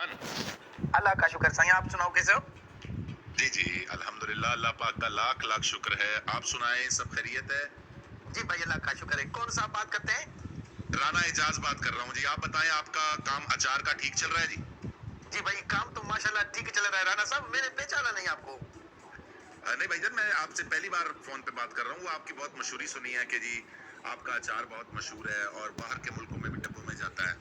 अल्लाह का शुक्र साईं, आप सुनाओ कैसे हो? जी जी, अल्हम्दुलिल्लाह, अल्लाह पाक का लाख लाख शुक्र है। आप सुनाएं, सब खैरियत है? जी भाई, अल्लाह का शुक्र है। कौन सा आप बात करते हैं? राना एजाज बात कर रहा हूँ जी। आप बताएं, आपका काम अचार का ठीक चल रहा है जी? जी भाई, काम तो माशाल्लाह ठीक चल रहा है। राणा साहब, मैंने पहचाना नहीं आपको। नहीं भाईजान, मैं आपसे पहली बार फोन पे बात कर रहा हूँ। आपकी बहुत मशहूरी सुनी है कि जी आपका अचार बहुत मशहूर है और बाहर के मुल्कों में भी डब्बों में जाता है।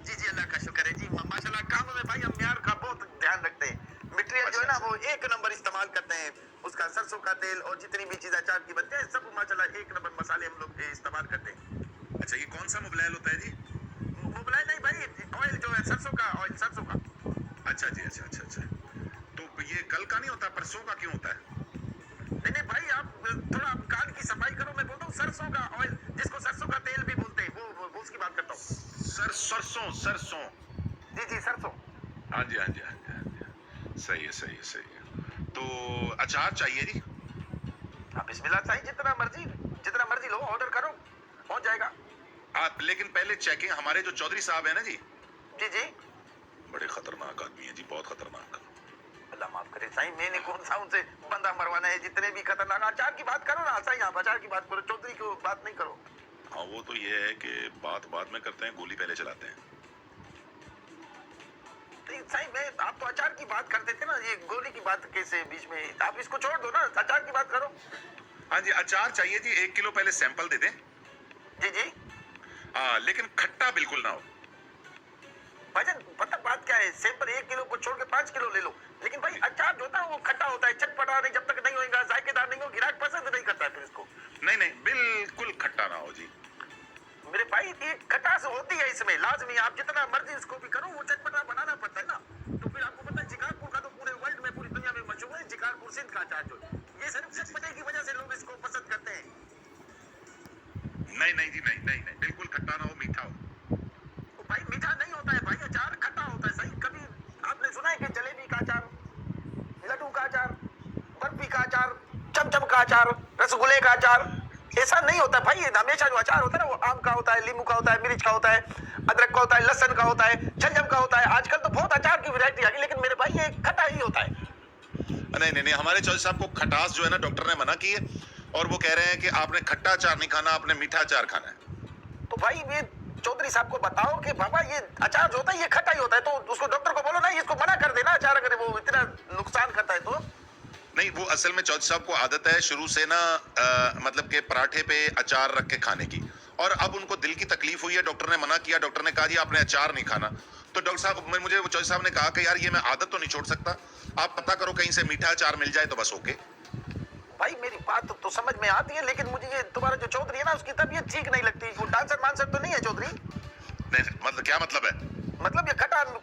जी जी, अल्लाह का शुक्र है जी। माशाल्लाह काम में भाई हम म्यार का बहुत ध्यान रखते हैं। मटेरियल जो है ना अच्छा। वो एक नंबर इस्तेमाल करते हैं। उसका सरसों का तेल और जितनी भी चीज अचार की बनती है सब माशाल्लाह एक नंबर मसाले हम लोग इस्तेमाल करते हैं। अच्छा, ये कौन सा मुबलैल होता है जी? मुबलाई नहीं भाई, ऑयल जो है सरसों का ऑयल, सरसों का। अच्छा जी, अच्छा अच्छा अच्छा। तो ये कल का नहीं होता, परसों का क्यों होता है? नहीं नहीं भाई, आप थोड़ा कान की सफाई करो। मैं बोलता हूँ सरसों का ऑयल, जिसको सरसों का तेल भी बोलते हैं, वो उसकी बात करता हूँ। सरसों सरसों। जी जी, सरसों। हाँ जी हाँ जी हाँ जी हाँ जी। सही है सही है सही है। तो अचार चाहिए जी? हाँ बिस्मिल्लाह साईं, जितना मर्जी लो, ऑर्डर करो, पहुंच जाएगा। आप लेकिन पहले चेकिंग, हमारे जो चौधरी साहब है ना जी, जी जी। बड़े खतरनाक आदमी है जी, बहुत खतरनाक। अल्लाह माफ करे साईं, मैंने कौन सा उनसे बंदा मरवाना है? जितने भी खतरनाक अचार की बात करो ना साईं, आप अचार की बात करो, चौधरी की बात नहीं करो। हाँ, वो तो ये है कि बात बाद में करते हैं, गोली पहले चलाते हैं। तो साईं, मैं आप तो अचार की बात करते थे ना, ये गोली की बात कैसे बीच में? आप इसको छोड़ दो ना, अचार की बात करो। हाँ जी, अचार चाहिए जी, 1 किलो पहले सैंपल दे दें। जी जी। हाँ, लेकिन खट्टा बिल्कुल ना हो। भाईजान पता बात क्या है, सैंपल 1 किलो को छोड़ के 5 किलो ले लो, लेकिन भाई अचार जो होता है वो खट्टा होता है, चटपटा नहीं, जब तक नहीं होगा, जायकेदार नहीं हो, गिराक पसंद नहीं करता है फिर इसको। नहीं नहीं, बिल्कुल खट्टा ना हो जी। मेरे भाई ये खटास होती है इसमें लाजमी, आप जितना मर्जी इसको भी करो, वो चटपटा बनाना पड़ता है ना। तो फिर आपको पता है जिकारपुर का तो पूरे वर्ल्ड में, पूरी दुनिया में मशहूर है जिकारपुर सिंध का अचार, जो ये सिर्फ जी जी चटपटे की वजह से लोग इसको पसंद करते हैं। नहीं नहीं जी, नहीं नहीं नहीं, बिल्कुल खट्टा ना हो, मीठा हो। तो भाई मीठा नहीं होता है भाई, अचार खट्टा होता है। सही, कभी आपने सुना है कि जलेबी का अचार, लड्डू का अचार, बर्फी का अचार, चमचम का अचार, रसगुल्ले का अचार? ऐसा नहीं होता भाई। ये हमेशा जो अचार होता है ना वो आम का होता है, नींबू का होता है, मिर्च का होता है, अदरक का होता है, लहसुन का होता है, छमछम का होता है। आजकल तो बहुत अचार की वैरायटी आ गई, लेकिन मेरे भाई ये खट्टा ही होता है। नहीं नहीं नहीं, हमारे चौधरी साहब को खटास जो है ना, डॉक्टर ने मना की है और वो कह रहे हैं कि आपने खट्टा अचार नहीं खाना, आपने मीठा अचार खाना है। तो भाई ये चौधरी साहब को बताओ कि बाबा ये अचार जो होता है ये खट्टा ही होता है, तो उसको डॉक्टर को बोलो ना, इसको मना कर देना अचार, अगर वो इतना नुकसान करता है तो। नहीं, वो असल में चौधरी साहब को आदत है शुरू से ना, मतलब कि पराठे पे अचार रख के खाने की, और अब उनको दिल की तकलीफ हुई है, डॉक्टर ने मना किया, डॉक्टर ने कहा जी आपने अचार नहीं खाना। तो डॉक्टर साहब, मुझे वो चौधरी साहब ने कहा कि यार ये मैं आदत तो नहीं छोड़ सकता, आप पता करो कहीं से मीठा अचार मिल जाए तो बस ओके। भाई मेरी बात तो समझ में आती है, लेकिन मुझे ये तुम्हारा जो चौधरी है ना उसकी तबीयत ठीक नहीं लगती। वो डांसर मानसर तो नहीं है चौधरी? नहीं, मतलब क्या मतलब है? मतलब ये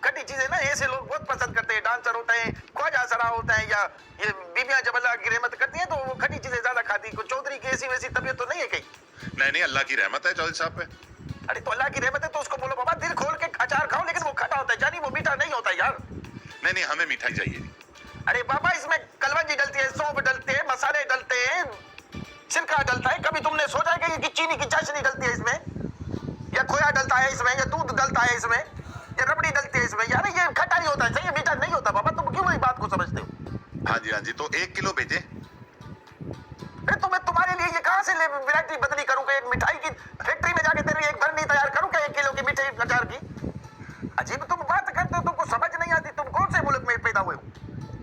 खटी चीजें ना ऐसे लोग बहुत पसंद करते हैं। डांसर होते हैं, ख्वाजा सरा होते हैं, या ये बीबियां जब अल्लाह की रहमत करती हैं तो वो खटी चीजें ज्यादा खाती है। चौधरी की ऐसी वैसी तबीयत तो नहीं है कहीं? नहीं नहीं, अल्लाह की रहमत है चौधरी साहब पे। अरे तो अल्लाह की रहमत है तो उसको बोलो बाबा दिल खोल के अचार खाओ, लेकिन वो खटा होता है जानी, वो मीठा नहीं होता यार। नहीं नहीं, हमें मीठा ही चाहिए जी। अरे बाबा इसमें कलवंजी डलती है, सौंफ डलते हैं, मसाले डलते हैं, सिरका डलता है। कभी तुमने सोचा है कि चीनी की चाशनी डलती है इसमें, या खोया डलता है इसमें, या दूध डलता है इसमें, या रबड़ी डलती है इसमें? यार ये खट्टा नहीं होता है, सही मीठा नहीं होता। बाबा तुम क्यों इस बात को समझते हो? हाँ जी हाँ जी, तो 1 किलो भेजे। अरे तो मैं तुम्हारे लिए ये कहां से वैरायटी बदली करूं कि एक मिठाई की फैक्ट्री में जाके तेरे लिए एक बरनी तैयार करूं कि 1 किलो की मिठाई अचार की? अजीब तुम बात करते हो, तुमको समझ नहीं आती। तुम कौन से मुल्क में पैदा हुए हो?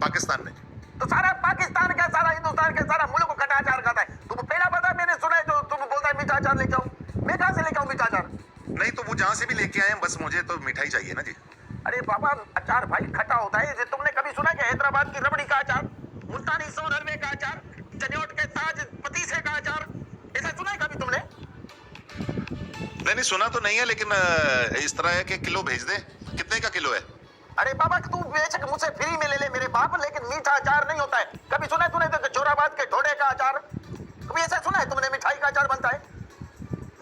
पाकिस्तान में। तो सारा पाकिस्तान का, सारा हिंदुस्तान का, सारा मुल्क को खट्टा अचार खाता है। तुम पहला बता, मैंने सुना है जो तुम बोलता है मीठा अचार लेके आओ। मैं कहां से लेके आऊं मीठा अचार? नहीं, तो वो जहां से भी लेके आए हैं, बस मुझे तो मिठाई चाहिए ना जी। अरे बाबा अचार भाई खट्टा होता है। ये तुमने कभी सुना कि हैदराबाद की रबड़ी का अचार, मुल्तानी सोन हलवे का अचार, जनेौट के ताज पतीसे का अचार, ऐसा सुना है कभी तुमने? नहीं नहीं, सुना तो नहीं है, लेकिन इस तरह है कि किलो भेज दे। कितने का किलो है? अरे बाबा तू बेशक मुझसे फ्री में ले ले मेरे बाप, लेकिन मीठा अचार नहीं होता है। कभी सुना है तूने तो जोराबाद के ढोडे का अचार? कभी ऐसा सुना है तुमने मिठाई का अचार बनता है?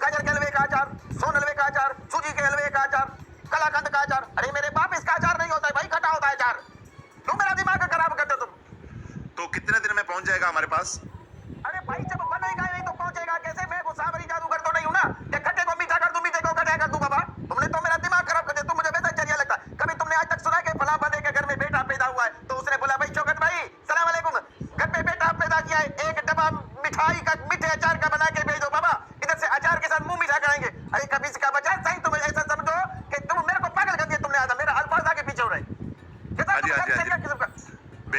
गाजर के हलवे का अचार, सोन हलवे का अचार, सूजी के हलवे का अचार, कलाकंद का अचार? अरे मेरे बाप इसका अचार नहीं होता है भाई, खट्टा होता है अचार। तुम मेरा दिमाग खराब करते हो तुम। तो कितने दिन में पहुंच जाएगा हमारे पास? अरे भाई जब बनेगा नहीं तो पहुंचेगा कैसे? मैं वो सावरी जादूगर तो नहीं हूं ना कि खट्टे को मीठा कर दूं, मीठे को खट्टा कर दूं। बाबा तुमने तो मेरा दिमाग खराब कर दिया। तुम मुझे वैसा चलिए लगता है। कभी तुमने आज तक सुना कि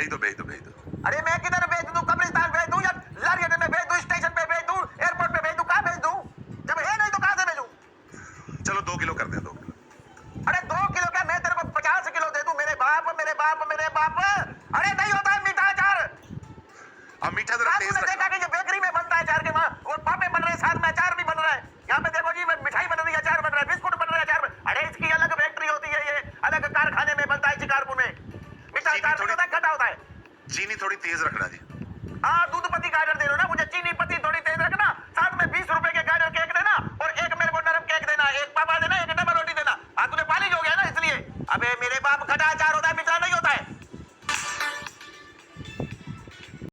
भेज दो भेज दो भेज दो। अरे मैं किधर भेज दूं, कब्रिस्तान भेज दूं या लारी अड्डे में भेज दूं, स्टेशन पे भेज दूं, एयरपोर्ट पे भेज दूं, कहां भेज दूं? जब है नहीं तो कहां से भेजूं? चलो 2 किलो कर दे 2 किलो। अरे 2 किलो क्या, मैं तेरे को 50 किलो दे दूं, मेरे बाप मेरे बाप मेरे बाप। अरे नहीं होता है मीठा अचार। अब मीठा जरा तेज आपने देखा रखना। कि ये बेकरी में बनता है अचार के वहां, और पापे बन रहे हैं, साथ में अचार भी बन रहा है। यहाँ पे देखो जी, मिठाई बन रही है, अचार बन रहा है, बिस्कुट बन रहा है, अचार अरे इसकी अलग फैक्ट्री होती है, ये अलग कारखाने में बनता है शिकारपुर में। मीठा चीनी अचार नहीं थोड़ी- होता, खट्टा होता है। चीनी थोड़ी तेज रखना जी। हाँ, दूध पत्ती का ऑर्डर दे रहे हो ना, मुझे चीनी पत्ती थोड़ी तेज रखना, साथ में 20 रुपए के गाजर केक देना, और एक मेरे को नरम केक देना, एक पापा देना, एक डबल रोटी देना। हाँ, तुझे पालिश हो गया ना इसलिए। अबे मेरे बाप, खट्टा अचार होता है, मीठा नहीं होता है।